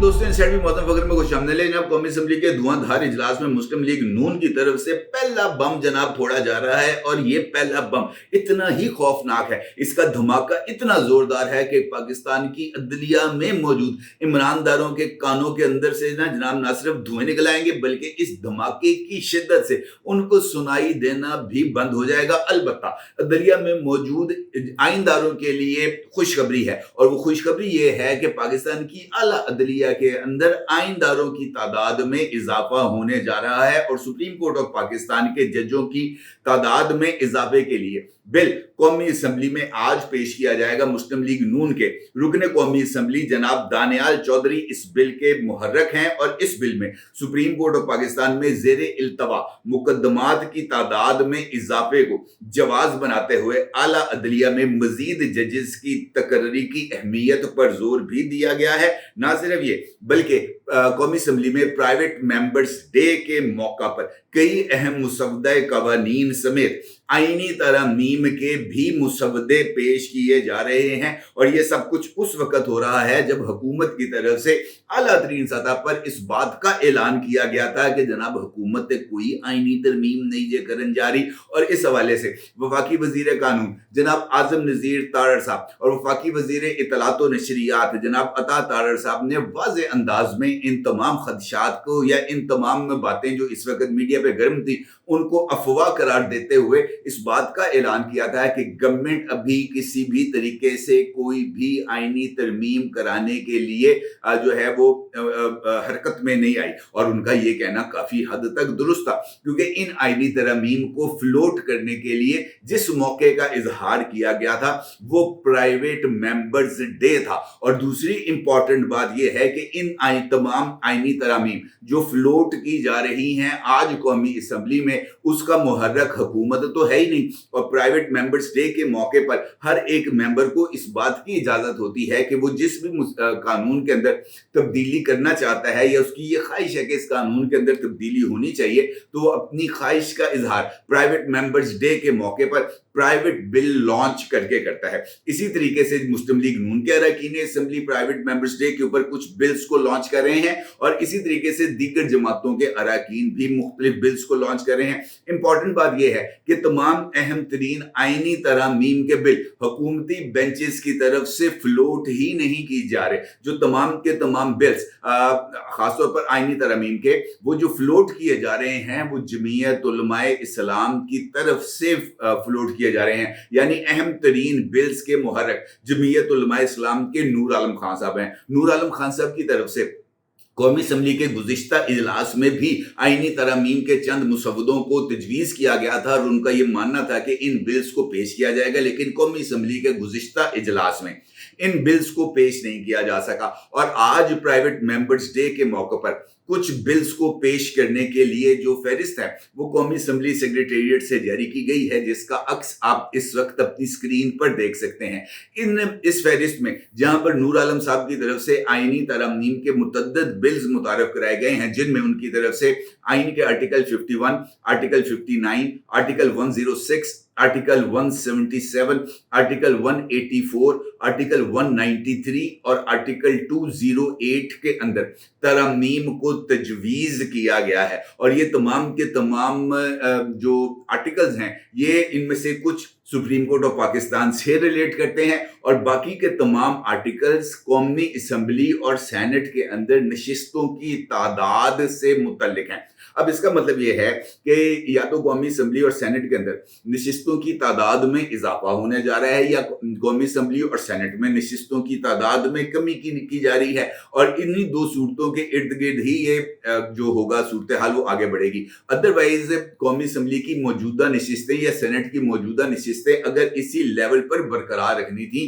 दोस्तों, इंसाइड भी मौसम फकर में खुशामदीद। जनाब कौमी असम्बली के धुआंधार इजलास में मुस्लिम लीग नून की तरफ से पहला बम जनाब फोड़ा जा रहा है और ये पहला बम इतना ही खौफनाक है, इसका धमाका इतना जोरदार है कि पाकिस्तान की अदलिया में मौजूद इमरानदारों के कानों के अंदर से ना जनाब ना सिर्फ धुएं निकल आएंगे बल्कि इस धमाके की शिद्दत से उनको सुनाई देना भी बंद हो जाएगा। अलबत्ता अदलिया में मौजूद आइनदारों के लिए खुशखबरी है और वो खुशखबरी ये है कि पाकिस्तान की आला अदलिया के अंदर आइनदारों की तादाद में इजाफा होने जा रहा है और सुप्रीम कोर्ट ऑफ पाकिस्तान के जजों की तादाद में इजाफे के लिए बिल कौमी असम्बली में आज पेश किया जाएगा। मुस्लिम लीग नून के रुकने कौमी असम्बली जनाब दानियाल चौधरी इस बिल के मुहर्रक हैं और इस बिल में सुप्रीम कोर्ट ऑफ पाकिस्तान में जेरे इल्तवा मुकदमात की तादाद में इजाफे को जवाज बनाते हुए आला अदलिया में मजीद जजेस की तकर्री की अहमियत पर जोर भी दिया गया है। ना सिर्फ ये बल्कि कौमी असम्बली में प्राइवेट मेंबर्स डे के मौका पर कई अहम मुसवदे कवानीन समेत आईनी तरमीम के भी मुसवदे पेश किए जा रहे हैं और ये सब कुछ उस वक्त हो रहा है जब हुकूमत की तरफ से आला तरीन सतह पर इस बात का ऐलान किया गया था कि जनाब हुकूमत कोई आईनी तरमीम नहीं जे करन जा रही। और इस हवाले से वफाकी वजीर कानून जनाब आजम नज़ीर तारड़ साहब और वफाकी वजीर इतलात व नशरियात जनाब अता तारड़ साहब ने वाज़े अंदाज में इन तमाम खदशात को या इन तमाम बातें जो इस वक्त मीडिया पे गर्म थी उनको अफवाह करार देते हुए इस बात का ऐलान किया था कि गवर्नमेंट अभी किसी भी तरीके से कोई भी आईनी तरमीम कराने के लिए जो है वो हरकत में नहीं आई। और उनका ये कहना काफी हद तक दुरुस्त था क्योंकि इन आईनी तरमीम को फ्लोट करने के लिए जिस मौके का इजहार किया गया था वो प्राइवेट मेंबर्स डे था। और दूसरी इंपॉर्टेंट बात यह है कि इन तमाम आईनी तरमीम जो फ्लोट की जा रही हैं आज कौमी असम्बली में उसका मुहर्रक हुकूमत तो है ही नहीं और प्राइवेट मेंबर्स डे के मौके पर हर एक मेंबर को इस बात की इजाजत होती है कि वो जिस भी कानून के अंदर तब्दीली करना चाहता है या उसकी ये ख्वाहिश है कि इस कानून के अंदर तब्दीली होनी चाहिए तो वो अपनी ख्वाहिश का इजहार प्राइवेट मेंबर्स डे के मौके पर प्राइवेट बिल लॉन्च करके करता है। इसी तरीके से मुस्लिम लीग नून के अरकान असेंबली प्राइवेट मेंबर्स डे के ऊपर कुछ बिल्स को लॉन्च कर रहे हैं और इसी तरीके से दीगर जमातों के अरकान भी मुख्तलिफ बिल्स को लॉन्च कर रहे हैं। इंपॉर्टेंट बात यह है कि तमाम अहम तरीन आईनी तरामीम के बिल हुकूमती बेंचेस की तरफ से फ्लोट ही नहीं की जा रहे। जो तमाम के तमाम बिल्स खासतौर पर आईनी तरामीम के वो जो फ्लोट किए जा रहे हैं वो जमीयत उलमाए इस्लाम की तरफ से फ्लोट किए जा रहे हैं। यानी अहम तरीन बिल्स के मुहर्रक जमीयत उलमाए इस्लाम के नूर आलम खान साहब हैं। नूर आलम खान साहब की तरफ से कौमी असम्बली के गुज़िश्ता इजलास में भी आईनी तरमीम के चंद मुसवदों को तजवीज़ किया गया था और उनका ये मानना था कि इन बिल्स को पेश किया जाएगा, लेकिन कौमी असम्बली के गुज़िश्ता इजलास में इन बिल्स को पेश नहीं किया जा सका। और आज प्राइवेट मेंबर्स डे के मौके पर कुछ बिल्स को पेश करने के लिए जो फहरिस्त है वो कौमी असम्बली सेक्रेटेरिएट से जारी की गई है, जिसका अक्स आप इस वक्त अपनी स्क्रीन पर देख सकते हैं। इस फहरिस्त में जहां पर नूर आलम साहब की तरफ से आईनी तरमीम के मुतअद्दिद बिल्स मुतारफ कराए गए हैं जिनमें उनकी तरफ से आईन के article 51, article 59, article 106, article 177, article 184, article 193 और आर्टिकल 208 के अंदर तरमीम को तजवीज़ किया गया है। और ये तमाम के तमाम जो आर्टिकल्स हैं ये इनमें से कुछ सुप्रीम कोर्ट ऑफ पाकिस्तान से रिलेट करते हैं और बाकी के तमाम आर्टिकल्स कौमी असम्बली और सेनेट के अंदर नशिस्तों की तादाद से मुतल्लिक हैं। अब इसका मतलब यह है कि या तो कौमी असम्बली और सेनेट के अंदर नशिस्तों की तादाद में इजाफा होने जा रहा है या कौमी असम्बली और सेनेट में नशिस्तों की तादाद में कमी की जा रही है और इन्हीं दो सूरतों के इर्द गिर्द ही ये जो होगा सूरत हाल वो आगे बढ़ेगी। अदरवाइज कौमी असम्बली की मौजूदा नशिस्तें या सेनेट की मौजूदा नशिस्तें अगर इसी लेवल पर बरकरार रखनी थी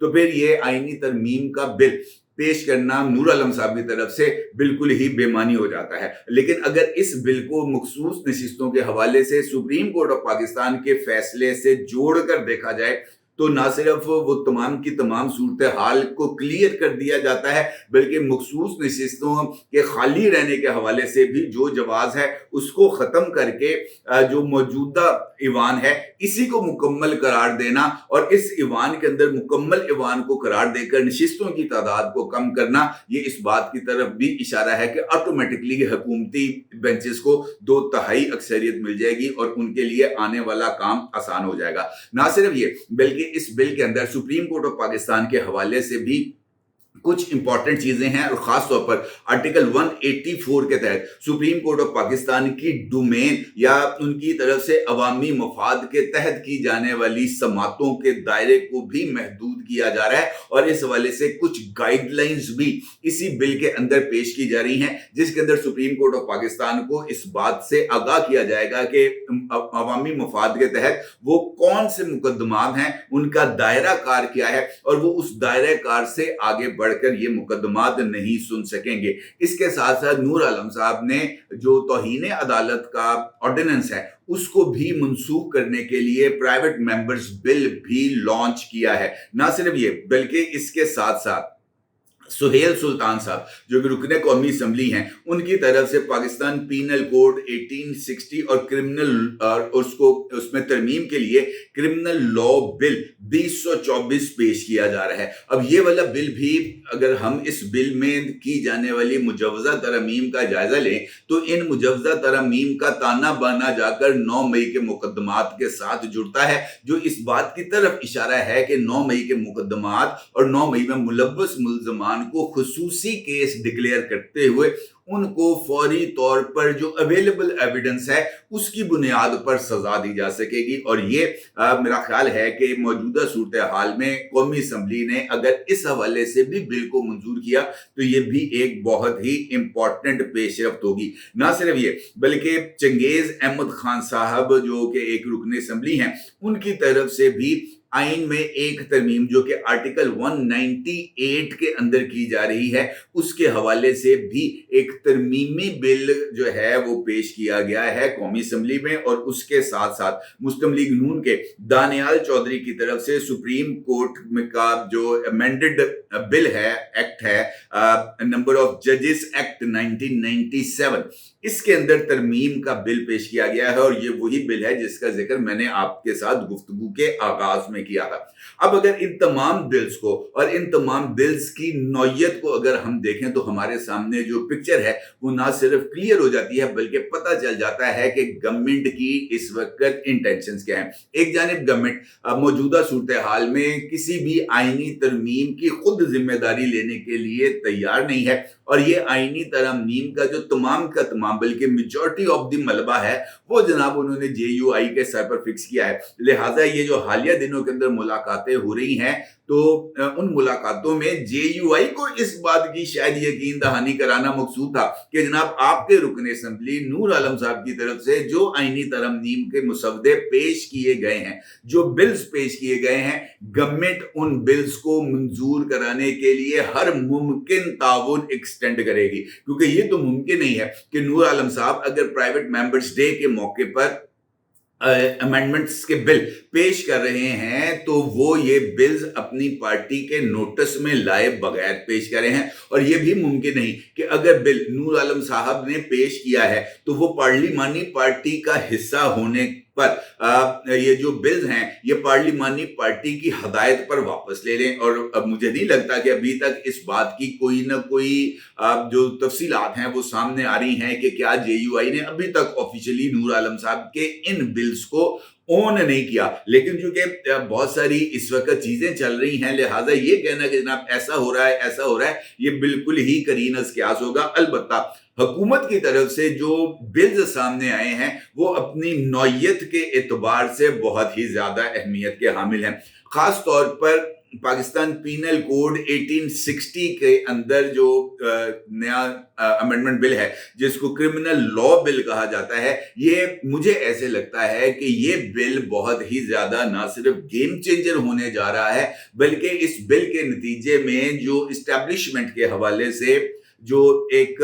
तो फिर ये आईनी तरमीम का बिल पेश करना नूर आलम साहब की तरफ से बिल्कुल ही बेमानी हो जाता है। लेकिन अगर इस बिल को मखसूस नशिस्तों के हवाले से सुप्रीम कोर्ट ऑफ पाकिस्तान के फैसले से जोड़कर देखा जाए तो ना सिर्फ वो तमाम की तमाम सूरत हाल को क्लियर कर दिया जाता है, बल्कि मखसूस नशिस्तों के खाली रहने के हवाले से भी जो जवाज़ है उसको ख़त्म करके जो मौजूदा ईवान है इसी को मुकम्मल करार देना और इस ईवान के अंदर मुकम्मल ईवान को करार देकर नशिस्तों की तादाद को कम करना, ये इस बात की तरफ भी इशारा है कि ऑटोमेटिकली हुकूमती बेंचेस को 2/3 अक्सरियत मिल जाएगी और उनके लिए आने वाला काम आसान हो जाएगा। ना सिर्फ ये, बल्कि इस बिल के अंदर सुप्रीम कोर्ट ऑफ पाकिस्तान के हवाले से भी कुछ इंपॉर्टेंट चीजें हैं और खास तौर पर आर्टिकल 184 के तहत सुप्रीम कोर्ट ऑफ पाकिस्तान की डोमेन या उनकी तरफ से अवामी मफाद के तहत की जाने वाली समातों के दायरे को भी महदूद किया जा रहा है और इस हवाले से कुछ गाइडलाइंस भी इसी बिल के अंदर पेश की जा रही हैं, जिसके अंदर सुप्रीम कोर्ट ऑफ पाकिस्तान को इस बात से आगाह किया जाएगा कि अवामी मफाद के तहत वो कौन से मुकदमात हैं, उनका दायरा कार क्या है और वो उस दायरा कार से आगे बढ़कर ये मुकदमात नहीं सुन सकेंगे। इसके साथ साथ नूर आलम साहब ने जो तौहीन अदालत का ऑर्डिनेंस है उसको भी मनसूख करने के लिए प्राइवेट मेंबर्स बिल भी लॉन्च किया है। ना सिर्फ ये, बल्कि इसके साथ साथ सुहेल सुल्तान साहब जो कि रुकने कौमी असम्बली हैं, उनकी तरफ से पाकिस्तान पीनल कोड 1860 और क्रिमिनल और उसको उसमें तरमीम के लिए क्रिमिनल लॉ बिल 2024 पेश किया जा रहा है। अब ये वाला बिल भी अगर हम इस बिल में की जाने वाली मुजवजा तरमीम का जायजा लें तो इन मुजवजा तरमीम का ताना बाना जाकर 9 मई के मुकदमात के साथ जुड़ता है, जो इस बात की तरफ इशारा है कि 9 मई के मुकदमात और 9 मई में मुलव्वस मुल्ज़मान को खुसूसी केस डिक्लेयर करते हुए उनको फौरी तौर पर जो अवेलेबल एविडेंस है उसकी बुनियाद पर सजा दी जा सकेगी। और ये मेरा ख्याल है कि मौजूदा सूरत हाल में कौमी असम्बली ने अगर इस हवाले से भी बिल को मंजूर किया तो ये भी एक बहुत ही इंपॉर्टेंट पेशरफ्त होगी। ना सिर्फ ये, बल्कि चंगेज अहमद खान साहब जो कि एक रुकने असम्बली हैं, उनकी तरफ से भी आइन में एक तरमीम जो कि आर्टिकल 198 के अंदर की जा रही है उसके हवाले से भी एक तरमीमी बिल जो है वो पेश किया गया है कौमी असम्बली में। और उसके साथ साथ मुस्लिम लीग नून के दानियाल चौधरी की तरफ से सुप्रीम कोर्ट में का जो अमेंडेड बिल है, एक्ट है, नंबर ऑफ जजेस एक्ट 1997, इसके अंदर तरमीम का बिल पेश किया गया है और ये वही बिल है जिसका जिक्र मैंने आपके साथ गुफ्तगू के आगाज में किया था। अब अगर इन तमाम बिल्स को और इन तमाम बिल्स की नौयत को अगर हम देखें तो हमारे सामने जो पिक्चर है वो ना सिर्फ क्लियर हो जाती है बल्कि पता चल जाता है कि गवर्नमेंट की इस वक्त इंटेंशंस क्या हैं। एक जानिब गवर्नमेंट मौजूदा सूरत हाल में किसी भी आईनी तरमीम की खुद जिम्मेदारी लेने के लिए तैयार नहीं है और ये आईनी तरमीम का जो तमाम का तमाम बल्कि मेजॉरिटी ऑफ द मलबा है वो जनाब उन्होंने JUI के सर पर फिक्स किया है। लिहाजा ये जो हालिया दिनों के अंदर मुलाकातें हो रही हैं तो उन मुलाकातों में JUI को इस बात की शायद यकीन दहानी कराना मकसूद था कि जनाब आपके रुकने असम्बली नूर आलम साहब की तरफ से जो आईनी तरमीम के मुसवदे पेश किए गए हैं, जो बिल्स पेश किए गए हैं, गवर्नमेंट उन बिल्स को मंजूर कराने के लिए हर मुमकिन ताउन एक्सटेंड करेगी, क्योंकि ये तो मुमकिन नहीं है कि नूर आलम साहब अगर प्राइवेट मेंबर्स डे के मौके पर अमेंडमेंट्स के बिल पेश कर रहे हैं तो वो ये बिल्स अपनी पार्टी के नोटिस में लाए बगैर पेश कर रहे हैं। और ये भी मुमकिन नहीं कि अगर बिल नूर आलम साहब ने पेश किया है तो वो पार्लिमानी पार्टी का हिस्सा होने पर ये जो बिल्स हैं ये पार्लिमानी पार्टी की हदायत पर वापस ले लें। और अब मुझे नहीं लगता कि अभी तक इस बात की कोई ना कोई जो तफसीलात हैं वो सामने आ रही हैं कि क्या JUI ने अभी तक ऑफिशियली नूर आलम साहब के इन बिल्स को ऑन नहीं किया। लेकिन चूंकि बहुत सारी इस वक्त चीजें चल रही हैं लिहाजा ये कहना कि जनाब ऐसा हो रहा है ऐसा हो रहा है ये बिल्कुल ही करीनस क्यास होगा। अलबत्ता हुकूमत की तरफ से जो बिल्स सामने आए हैं वो अपनी नौयत के एतबार से बहुत ही ज्यादा अहमियत के हामिल हैं। खास तौर पर पाकिस्तान पीनल कोड 1860 के अंदर जो नया अमेंडमेंट बिल है जिसको क्रिमिनल लॉ बिल कहा जाता है, ये मुझे ऐसे लगता है कि ये बिल बहुत ही ज्यादा ना सिर्फ गेम चेंजर होने जा रहा है बल्कि इस बिल के नतीजे में जो इस्टेब्लिशमेंट के हवाले से जो एक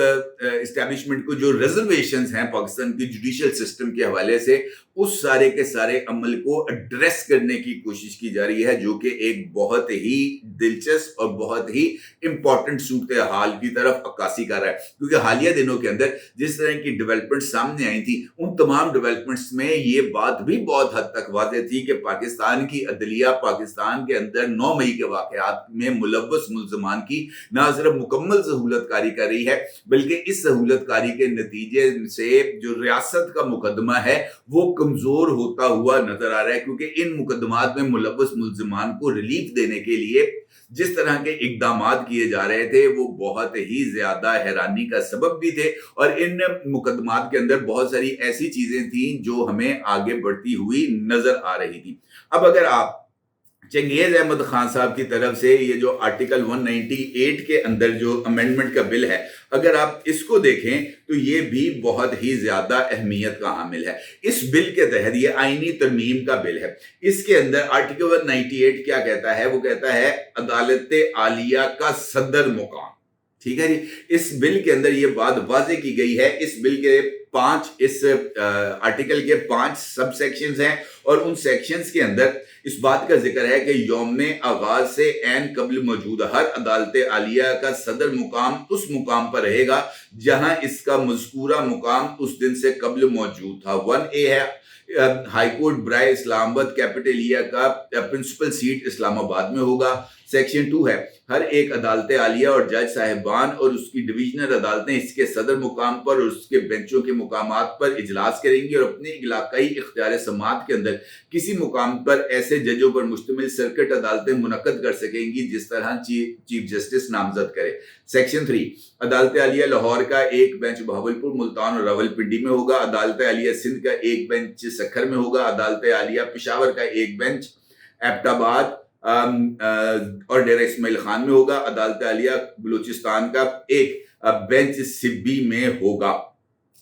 इस्टेब्लिशमेंट को जो रिजर्वेशंस हैं पाकिस्तान की जुडिशियल सिस्टम के हवाले से, उस सारे के सारे अमल को एड्रेस करने की कोशिश की जा रही है, जो कि एक बहुत ही दिलचस्प और बहुत ही इंपॉर्टेंट सूरत हाल की तरफ अक्कासी कर रहा है। क्योंकि हालिया दिनों के अंदर जिस तरह की डेवलपमेंट सामने आई थी, उन तमाम डेवलपमेंट्स में ये बात भी बहुत हद तक वाज़ेह थी कि पाकिस्तान की अदलिया पाकिस्तान के अंदर 9 मई के वाक़यात में मुलव्वस मुल्ज़मान की ना सिर्फ मुकम्मल सहूलत कारी कर रही है, बल्कि इस सहूलत कारी के नतीजे से जो रियासत का मुकदमा है वो कमजोर होता हुआ नजर आ रहा है। क्योंकि इन मुकदमात में मुलव्वस मुल्ज़मान को रिलीफ देने के लिए जिस तरह के इकदामात किए जा रहे थे वो बहुत ही ज्यादा हैरानी का सबब भी थे, और इन मुकदमात के अंदर बहुत सारी ऐसी चीजें थी जो हमें आगे बढ़ती हुई नजर आ रही थी। अब अगर आप चंगेज अहमद खान साहब की तरफ से ये जो आर्टिकल 198 के अंदर जो अमेंडमेंट का बिल है, अगर आप इसको देखें तो ये भी बहुत ही ज्यादा अहमियत का हामिल है। इस बिल के तहत ये आईनी तरमीम का बिल है। इसके अंदर आर्टिकल 198 क्या कहता है? वो कहता है अदालत आलिया का सदर मुकाम। ठीक है जी। इस बिल के अंदर ये बात वाज़ेह की गई है। इस बिल के इस आर्टिकल के 5 सब सेक्शंस हैं, और उन सेक्शंस के अंदर इस बात का जिक्र है कि यौम आगाज से ऐन कबल मौजूद हर अदालत आलिया का सदर मुकाम उस मुकाम पर रहेगा जहां इसका मज़कूरा मुकाम उस दिन से कबल मौजूद था। 1A है हाई कोर्ट बराए इस्लामाबाद कैपिटलिया का प्रिंसिपल सीट इस्लामाबाद में होगा। सेक्शन 2 है हर एक अदालत आलिया और जज साहिबान और उसकी डिवीजनल अदालतें इसके सदर मुकाम पर और उसके बेंचों के मुकामात पर इजलास करेंगी और अपने इलाकाई इख्तियार समात के अंदर किसी मुकाम पर ऐसे जजों पर मुश्तमिल सर्किट अदालतें मुनक्कद कर सकेंगी जिस तरह चीफ जस्टिस नामजद करे। सेक्शन 3 अदालत आलिया लाहौर का एक बेंच बहावलपुर, मुल्तान और रावलपिंडी में होगा। अदालत आलिया सिंध का एक बेंच सखर में होगा। अदालत आलिया पेशावर का एक बेंच एबटाबाद और डेरा इस्माइल खान में होगा। अदालत आलिया बलूचिस्तान का एक बेंच सिब्बी में होगा।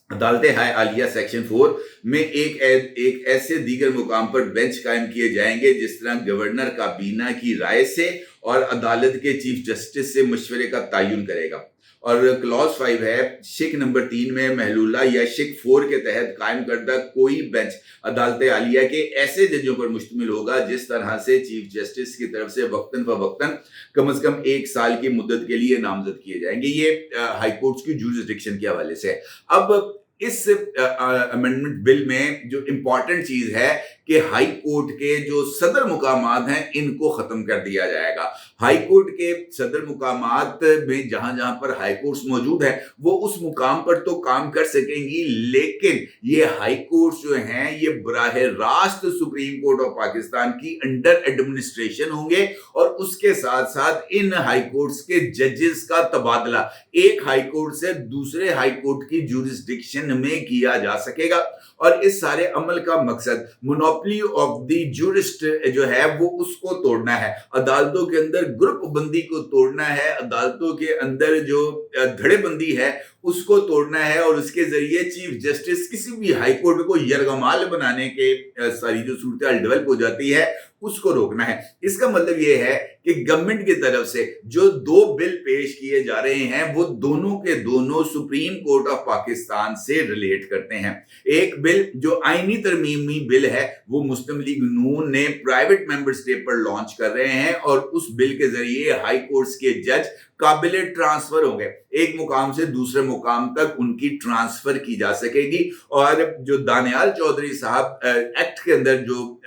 अदालत हाई आलिया सेक्शन 4 में एक ऐसे दीगर मुकाम पर बेंच कायम किए जाएंगे जिस तरह गवर्नर काबीना की राय से और अदालत के चीफ जस्टिस से मशवरे का तयन करेगा। और क्लॉज 5 है शिक नंबर 3 में महलूला या शिक 4 के तहत कायम करदा कोई बेंच अदालत आलिया के ऐसे जजों पर मुश्तमिल होगा जिस तरह से चीफ जस्टिस की तरफ से वक्तन फवक्तन कम से कम 1 साल की मुद्दत के लिए नामजद किए जाएंगे। ये हाई कोर्ट्स की जुरिसडिक्शन के हवाले से। अब इस अमेंडमेंट बिल में जो इंपॉर्टेंट चीज है कि हाई कोर्ट के जो सदर मुकामात हैं इनको खत्म कर दिया जाएगा। हाई कोर्ट के सदर मुकामात में जहां जहां पर हाई कोर्ट्स मौजूद है वो उस मुकाम पर तो काम कर सकेंगी, लेकिन ये हाई कोर्ट्स जो हैं ये बराह रास्त सुप्रीम कोर्ट ऑफ पाकिस्तान की अंडर एडमिनिस्ट्रेशन होंगे, और उसके साथ साथ इन हाई कोर्ट्स के जजेस का तबादला एक हाई कोर्ट से दूसरे हाई कोर्ट की जुरिसडिक्शन में किया जा सकेगा। और इस सारे अमल का मकसद मोनोपोली ऑफ द ज्यूरिस्ट जो है वो उसको तोड़ना है, अदालतों के अंदर ग्रुप बंदी को तोड़ना है, अदालतों के अंदर जो धड़ेबंदी है उसको तोड़ना है, और उसके जरिए चीफ जस्टिस किसी भी हाई कोर्ट को यरगमाल बनाने के सारी जो सूरत डेवलप हो जाती है उसको रोकना है। इसका मतलब ये है कि गवर्नमेंट की तरफ से जो 2 बिल पेश किए जा रहे हैं वो दोनों के दोनों सुप्रीम कोर्ट ऑफ पाकिस्तान से रिलेट करते हैं। एक बिल जो आईनी तरमीमी बिल है वो मुस्लिम लीग नून ने प्राइवेट मेंबर स्टेट पर लॉन्च कर रहे हैं, और उस बिल के जरिए हाई कोर्ट्स के जज काबिल ट्रांसफर होंगे, एक मुकाम से दूसरे मुकाम तक उनकी ट्रांसफर की जा सकेगी। और जो दानियाल चौधरी साहब एक्ट के अंदर जो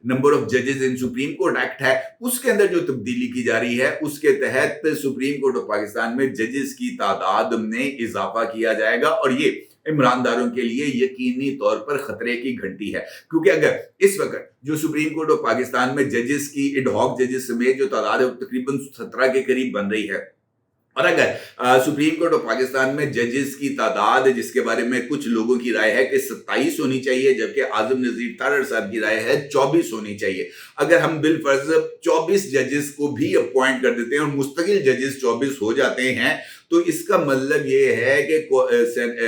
नंबर ऑफ जजेस इन सुप्रीम कोर्ट एक्ट है उसके अंदर जो तब्दीली की जा रही है उसके तहत सुप्रीम कोर्ट ऑफ पाकिस्तान में जजेस की तादाद में इजाफा किया जाएगा, और ये इमरानदारों के लिए यकीनी तौर पर खतरे की घंटी है। क्योंकि अगर इस वक्त जो सुप्रीम कोर्ट ऑफ पाकिस्तान में जजेस की एडहॉक जजेस समेत जो तादाद है तकरीबन 17 के करीब बन रही है, और अगर सुप्रीम कोर्ट ऑफ पाकिस्तान में जजेस की तादाद जिसके बारे में कुछ लोगों की राय है कि 27 होनी चाहिए, जबकि आजम नजीर तारड़ साहब की राय है 24 होनी चाहिए, अगर हम बिलफर्ज 24 जजेस को भी अपॉइंट कर देते हैं और मुस्तकिल जजेस 24 हो जाते हैं, तो इसका मतलब ये है कि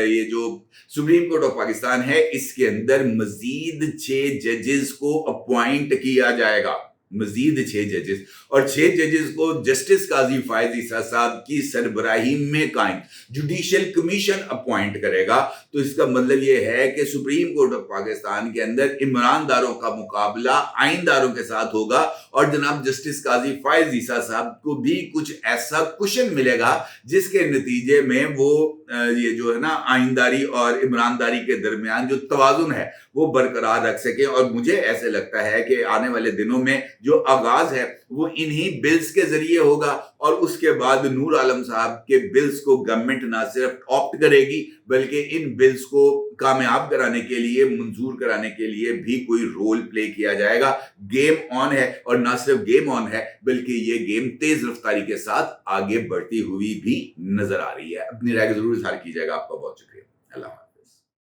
ये जो सुप्रीम कोर्ट ऑफ पाकिस्तान है इसके अंदर मजीद 6 जजेस को अपॉइंट किया जाएगा। मजीद 6 जजेस, और 6 जजेस को जस्टिस काजी फायज ईसा साहब की सरबराही में कायम जुडिशियल कमीशन अपॉइंट करेगा। तो इसका मतलब ये है कि सुप्रीम कोर्ट ऑफ पाकिस्तान के अंदर इमरानदारों का मुकाबला आइनदारों के साथ होगा, और जनाब जस्टिस काजी फायज ईसा साहब को भी कुछ ऐसा कुशन मिलेगा जिसके नतीजे में वो ये जो है ना आइनदारी और इमरानदारी के दरमियान जो तवाजुन है वो बरकरार रख सके। और मुझे ऐसे लगता है कि आने वाले दिनों में जो आगाज है वो इन्हीं बिल्स के जरिए होगा, और उसके बाद नूर आलम साहब के बिल्स को गवर्नमेंट ना सिर्फ ऑप्ट करेगी बल्कि इन बिल्स को कामयाब कराने के लिए, मंजूर कराने के लिए भी कोई रोल प्ले किया जाएगा। गेम ऑन है, और ना सिर्फ गेम ऑन है बल्कि ये गेम तेज रफ्तारी के साथ आगे बढ़ती हुई भी नजर आ रही है। अपनी राय जरूर इजहार कीजिएगा। आपका बहुत शुक्रिया। अल्लाह।